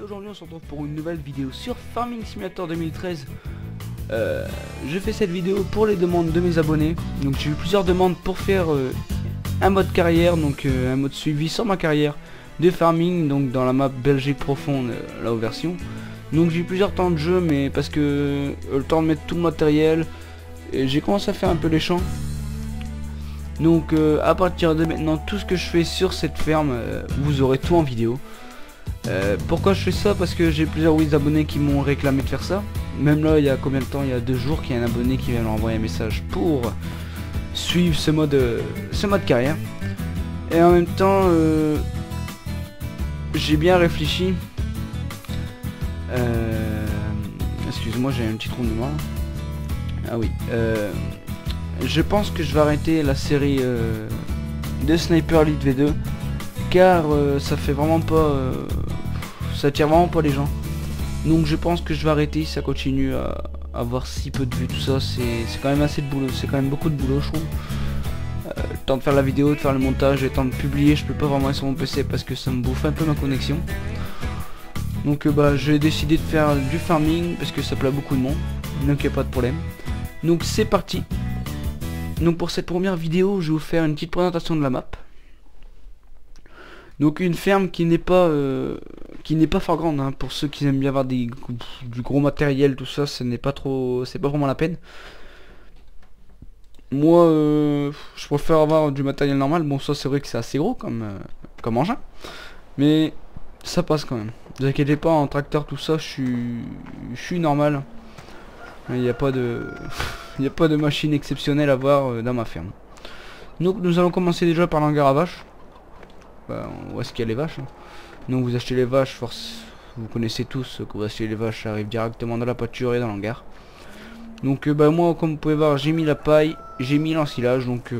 aujourd'hui on se retrouve pour une nouvelle vidéo sur Farming Simulator 2013. Je fais cette vidéo pour les demandes de mes abonnés. Donc j'ai eu plusieurs demandes pour faire un mode carrière, donc un mode suivi sur ma carrière de farming, donc dans la map Belgique profonde, la version. Donc j'ai eu plusieurs temps de jeu, mais parce que le temps de mettre tout le matériel, et j'ai commencé à faire un peu les champs. Donc à partir de maintenant, tout ce que je fais sur cette ferme, vous aurez tout en vidéo. Pourquoi je fais ça? Parce que j'ai plusieurs abonnés qui m'ont réclamé de faire ça. Même là, il y a combien de temps? Il y a 2 jours qu'il y a un abonné qui vient m'envoyer un message pour suivre ce mode carrière. Et en même temps, j'ai bien réfléchi. Excuse-moi, j'ai un petit trou de mémoire. Ah oui. Je pense que je vais arrêter la série de Sniper Elite V2 car ça fait vraiment pas ça attire vraiment pas les gens. Donc je pense que je vais arrêter si ça continue à avoir si peu de vues, tout ça. C'est quand même assez de boulot, c'est quand même beaucoup de boulot, je trouve. Le temps de faire la vidéo, de faire le montage, le temps de publier, je peux pas vraiment aller sur mon PC parce que ça me bouffe un peu ma connexion. Donc j'ai décidé de faire du farming parce que ça plaît à beaucoup de monde, donc il n'y a pas de problème. Donc c'est parti. Donc pour cette première vidéo, je vais vous faire une petite présentation de la map. Donc une ferme qui n'est pas fort grande, hein. Pour ceux qui aiment bien avoir du gros matériel, tout ça, ce n'est pas trop, c'est pas vraiment la peine. Moi, je préfère avoir du matériel normal. Bon, ça c'est vrai que c'est assez gros comme engin, mais ça passe quand même. Ne vous inquiétez pas, en tracteur tout ça, je suis normal. Il n'y a pas de il n'y a pas de machine exceptionnelle à voir dans ma ferme. Donc nous allons commencer déjà par l'hangar à vaches. Où est-ce qu'il y a les vaches, hein. Donc vous achetez les vaches, vous connaissez tous que vous achetez les vaches, ça arrive directement dans la pâture et dans l'hangar. Donc moi, comme vous pouvez voir, j'ai mis la paille, j'ai mis l'ensilage. Donc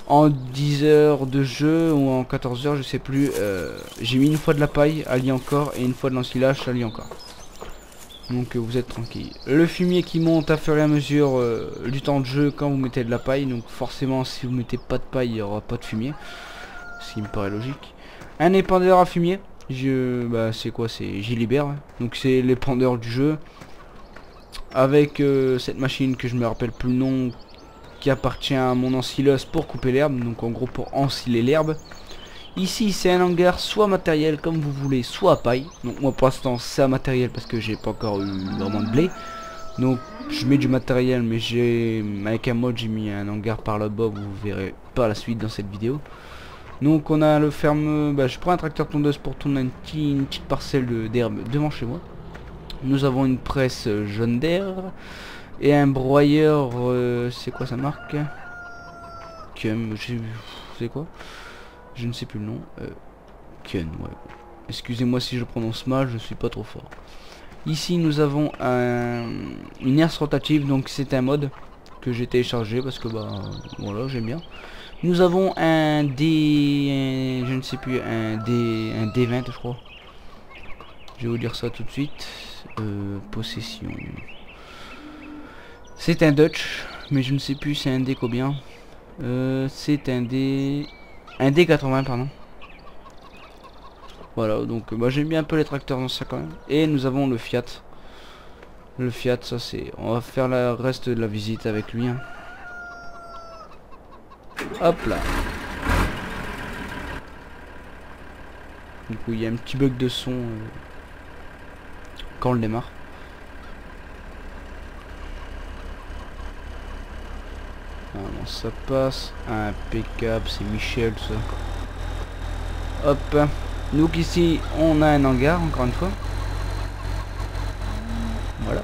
en 10 heures de jeu ou en 14 heures, je sais plus, j'ai mis une fois de la paille, allié encore, et une fois de l'ensilage, allié encore. Donc vous êtes tranquille. Le fumier qui monte à fur et à mesure du temps de jeu quand vous mettez de la paille. Donc forcément, si vous mettez pas de paille, il n'y aura pas de fumier, ce qui me paraît logique. Un épandeur à fumier, c'est quoi? C'est Gilibert, hein. Donc c'est l'épandeur du jeu avec cette machine que je me rappelle plus le nom, qui appartient à mon ensileuse pour couper l'herbe, donc en gros pour ensiler l'herbe. Ici c'est un hangar soit matériel comme vous voulez, soit à paille. Donc moi pour l'instant c'est à matériel parce que j'ai pas encore eu vraiment de blé. Donc je mets du matériel, mais avec un mode j'ai mis un hangar par là-bas, vous verrez par la suite dans cette vidéo. Donc on a le ferme, je prends un tracteur tondeuse pour tourner une petite parcelle d'herbe devant chez moi. Nous avons une presse jaune d'air et un broyeur, c'est quoi sa marque? C'est quoi? Je ne sais plus le nom. Ken, ouais. Excusez-moi si je prononce mal, je suis pas trop fort. Ici nous avons une herse rotative, donc c'est un mode que j'ai téléchargé parce que voilà, j'aime bien. Nous avons un je ne sais plus, un D20 je crois. Je vais vous dire ça tout de suite. Possession. C'est un Dutch, mais je ne sais plus c'est un D combien. C'est un D80 pardon. Voilà, donc j'aime bien un peu les tracteurs dans ça quand même. Et nous avons le Fiat. Le Fiat, ça c'est, on va faire le reste de la visite avec lui, hein. Hop là. Du coup il y a un petit bug de son quand on le démarre. Ah non, ça passe impeccable, c'est Michel ça. Hop. Donc ici on a un hangar encore une fois. Voilà.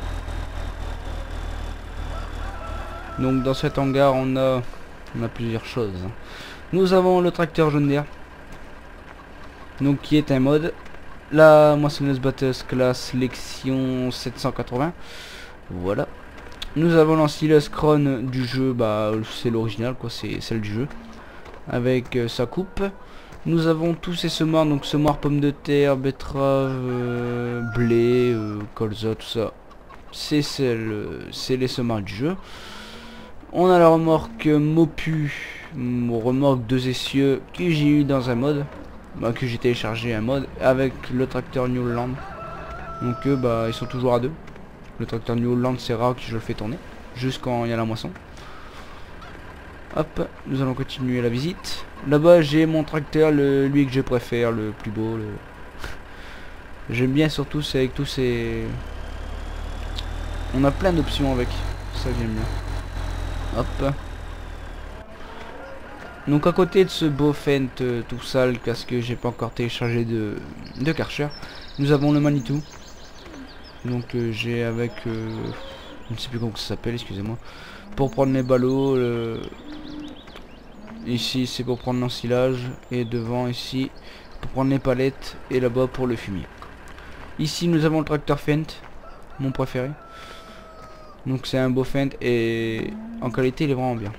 Donc dans cet hangar on a plusieurs choses. Nous avons le tracteur jaune d'air, donc qui est un mode. La moissonneuse batteuse classe Lexion 780. Voilà. Nous avons l'ensileuse Krone du jeu, c'est l'original quoi, c'est celle du jeu avec sa coupe. Nous avons tous ces semoirs, donc semoirs pommes de terre, betterave, blé, colza, tout ça. C'est les semoirs du jeu. On a la remorque Mopu, remorque 2 essieux que j'ai eu dans un mode. que j'ai téléchargé un mode avec le tracteur New Holland. Donc ils sont toujours à deux. Le tracteur New Holland c'est rare que je le fais tourner, juste quand il y a la moisson. Hop, nous allons continuer la visite. Là-bas j'ai mon tracteur, lui que je préfère, le plus beau. J'aime bien surtout, c'est avec tous ces... On a plein d'options avec, ça j'aime bien. Hop. Donc à côté de ce beau Fendt tout sale, parce que j'ai pas encore téléchargé de Karcher, nous avons le Manitou. Donc j'ai avec... je ne sais plus comment ça s'appelle, excusez-moi. Pour prendre les ballots, ici c'est pour prendre l'ensilage, et devant ici pour prendre les palettes, et là-bas pour le fumier. Ici nous avons le tracteur Fendt, mon préféré. Donc c'est un beau Fendt et en qualité il est vraiment bien.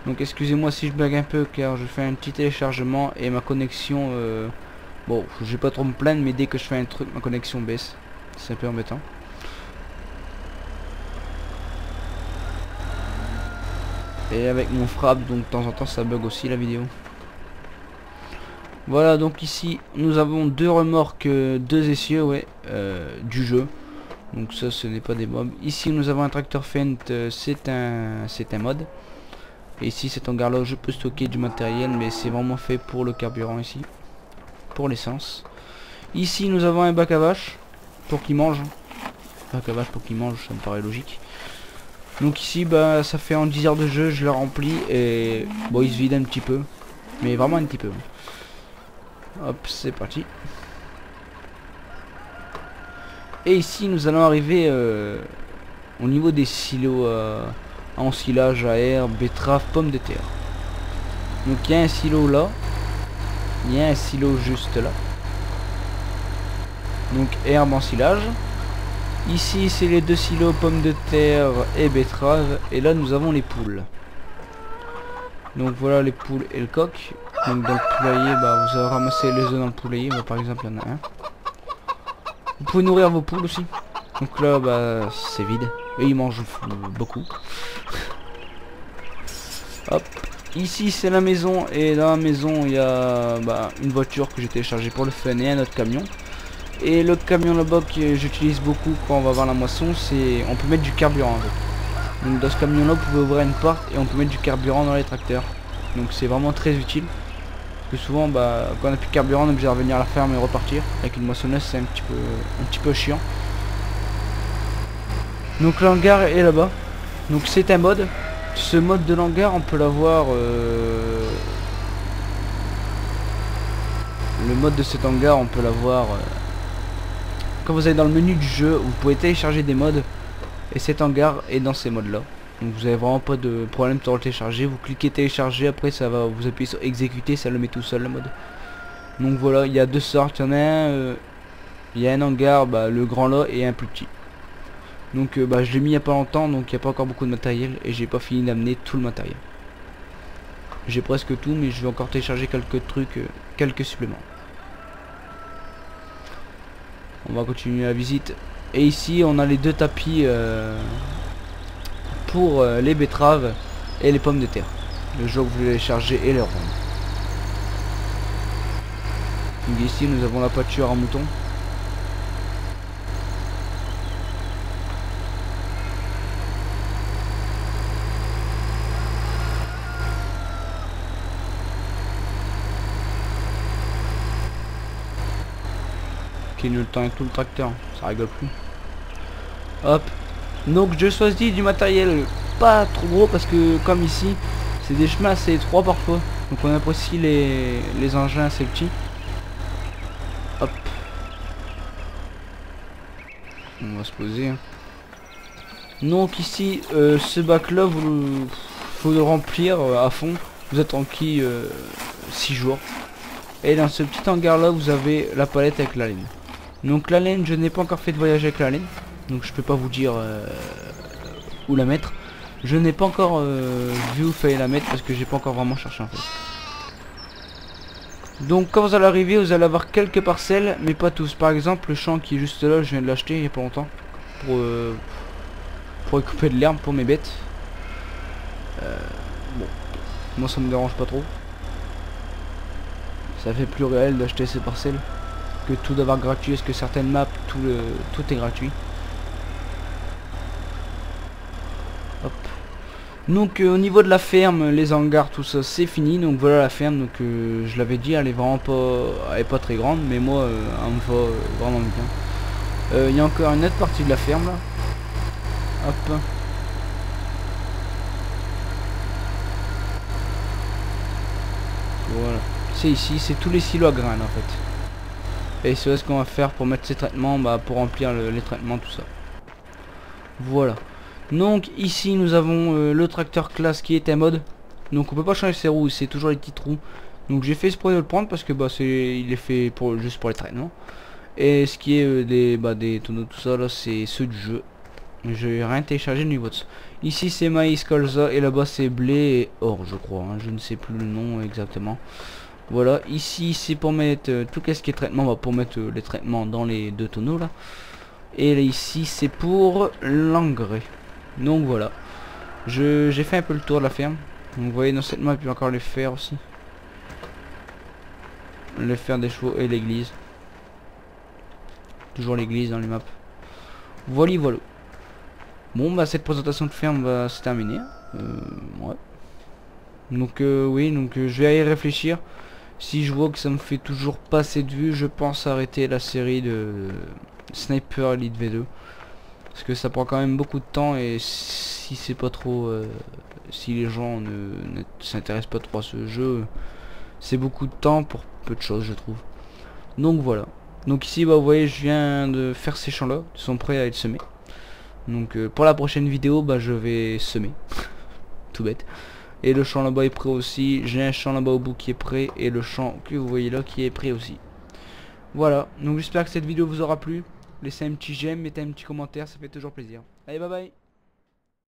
Donc excusez-moi si je blague un peu car je fais un petit téléchargement et ma connexion bon je vais pas trop me plaindre, mais dès que je fais un truc ma connexion baisse. C'est un peu embêtant. Et avec mon frappe, donc de temps en temps ça bug aussi la vidéo. Voilà, donc ici nous avons deux remorques, deux essieux, ouais, du jeu. Donc ça ce n'est pas des mobs. Ici nous avons un tracteur Fendt, c'est un mode. Et ici cet hangar là je peux stocker du matériel, mais c'est vraiment fait pour le carburant ici, pour l'essence. Ici nous avons un bac à vache pour qu'il mange. Bac à vache pour qu'il mange, ça me paraît logique. Donc ici ça fait en 10 heures de jeu je le remplis et bon il se vide un petit peu, mais vraiment un petit peu. Hop, c'est parti. Et ici nous allons arriver au niveau des silos à ensilage à air, betterave, pommes de terre. Donc il y a un silo là, il y a un silo juste là. Donc herbe ensilage. Ici c'est les deux silos pommes de terre et betterave. Et là nous avons les poules. Donc voilà les poules et le coq. Donc dans le poulailler vous avez ramassé les œufs dans le poulailler. Par exemple il y en a un. Vous pouvez nourrir vos poules aussi. Donc là c'est vide. Et ils mangent beaucoup. Hop. Ici c'est la maison. Et dans la maison il y a une voiture que j'ai téléchargée pour le fun et un autre camion. Et le camion là-bas que j'utilise beaucoup quand on va voir la moisson, c'est on peut mettre du carburant avec. Donc dans ce camion là vous pouvez ouvrir une porte et on peut mettre du carburant dans les tracteurs. Donc c'est vraiment très utile. Parce que souvent quand on n'a plus de carburant on est obligé de revenir à la ferme et repartir. Avec une moissonneuse c'est un petit peu chiant. Donc l'hangar est là-bas. Donc c'est un mode. Ce mode de l'hangar on peut l'avoir le mode de cet hangar on peut l'avoir quand vous allez dans le menu du jeu, vous pouvez télécharger des modes. Et cet hangar est dans ces modes là. Donc vous avez vraiment pas de problème pour le télécharger. Vous cliquez télécharger, après ça va vous appuyez sur exécuter, ça le met tout seul le mode. Donc voilà, il y a deux sortes, il y en a un il y a un hangar, le grand là et un plus petit. Donc je l'ai mis il y a pas longtemps, donc il n'y a pas encore beaucoup de matériel et j'ai pas fini d'amener tout le matériel. J'ai presque tout, mais je vais encore télécharger quelques trucs, quelques suppléments. On va continuer la visite. Et ici on a les deux tapis pour les betteraves et les pommes de terre. Le jour que vous voulez les charger et les rendre. Donc ici nous avons la pâture en mouton. Qui le temps avec tout le tracteur, ça rigole plus. Hop. Donc je choisis du matériel pas trop gros parce que comme ici c'est des chemins assez étroits parfois. Donc on apprécie les engins assez petits. Hop. On va se poser. Donc ici ce bac là faut le remplir à fond. Vous êtes tranquille 6 jours. Et dans ce petit hangar là vous avez la palette avec la laine. Donc la laine, je n'ai pas encore fait de voyage avec la laine, donc je peux pas vous dire où la mettre. Je n'ai pas encore vu où fallait la mettre parce que j'ai pas encore vraiment cherché en fait. Donc quand vous allez arriver, vous allez avoir quelques parcelles, mais pas tous. Par exemple le champ qui est juste là, je viens de l'acheter il y a pas longtemps pour couper de l'herbe pour mes bêtes. Bon, moi ça me dérange pas trop. Ça fait plus réel d'acheter ces parcelles que tout d'avoir gratuit, parce que certaines maps, tout est gratuit. Hop. Donc au niveau de la ferme, les hangars, tout ça, c'est fini. Donc voilà la ferme. Donc je l'avais dit, elle est vraiment pas, elle est pas très grande, mais moi, elle me va vraiment bien. Il y a encore une autre partie de la ferme là. Hop. Voilà. C'est ici, c'est tous les silos à graines en fait. Et c'est ce qu'on va faire pour mettre ces traitements, bah, pour remplir les traitements, tout ça. Voilà. Donc ici nous avons le tracteur classe qui est en mode. Donc on peut pas changer ses roues, c'est toujours les petits trous. Donc j'ai fait exprès de le prendre parce que bah il est fait pour juste pour les traitements. Et ce qui est des tonneaux tout ça là, c'est ceux du jeu. J'ai rien téléchargé au niveau de ça. Ici c'est maïs, colza et là-bas c'est blé et or je crois. Hein, je ne sais plus le nom exactement. Voilà, ici c'est pour mettre tout ce qui est traitement, bah, pour mettre les traitements dans les deux tonneaux là. Et là, ici c'est pour l'engrais. Donc voilà, j'ai fait un peu le tour de la ferme. Donc vous voyez dans cette map il y a encore les fers aussi. Les fers des chevaux et l'église. Toujours l'église dans les maps. Voilà, voilà. Bon bah cette présentation de ferme va se terminer. Ouais. Donc oui, donc je vais y réfléchir. Si je vois que ça me fait toujours pas assez de vues, je pense arrêter la série de Sniper Elite V2. Parce que ça prend quand même beaucoup de temps et si c'est pas trop... si les gens ne s'intéressent pas trop à ce jeu, c'est beaucoup de temps pour peu de choses je trouve. Donc voilà. Donc ici bah, vous voyez je viens de faire ces champs là, ils sont prêts à être semés. Donc pour la prochaine vidéo bah, je vais semer. Tout bête. Et le champ là-bas est prêt aussi. J'ai un champ là-bas au bout qui est prêt. Et le champ que vous voyez là qui est prêt aussi. Voilà. Donc j'espère que cette vidéo vous aura plu. Laissez un petit j'aime, mettez un petit commentaire, ça fait toujours plaisir. Allez bye bye.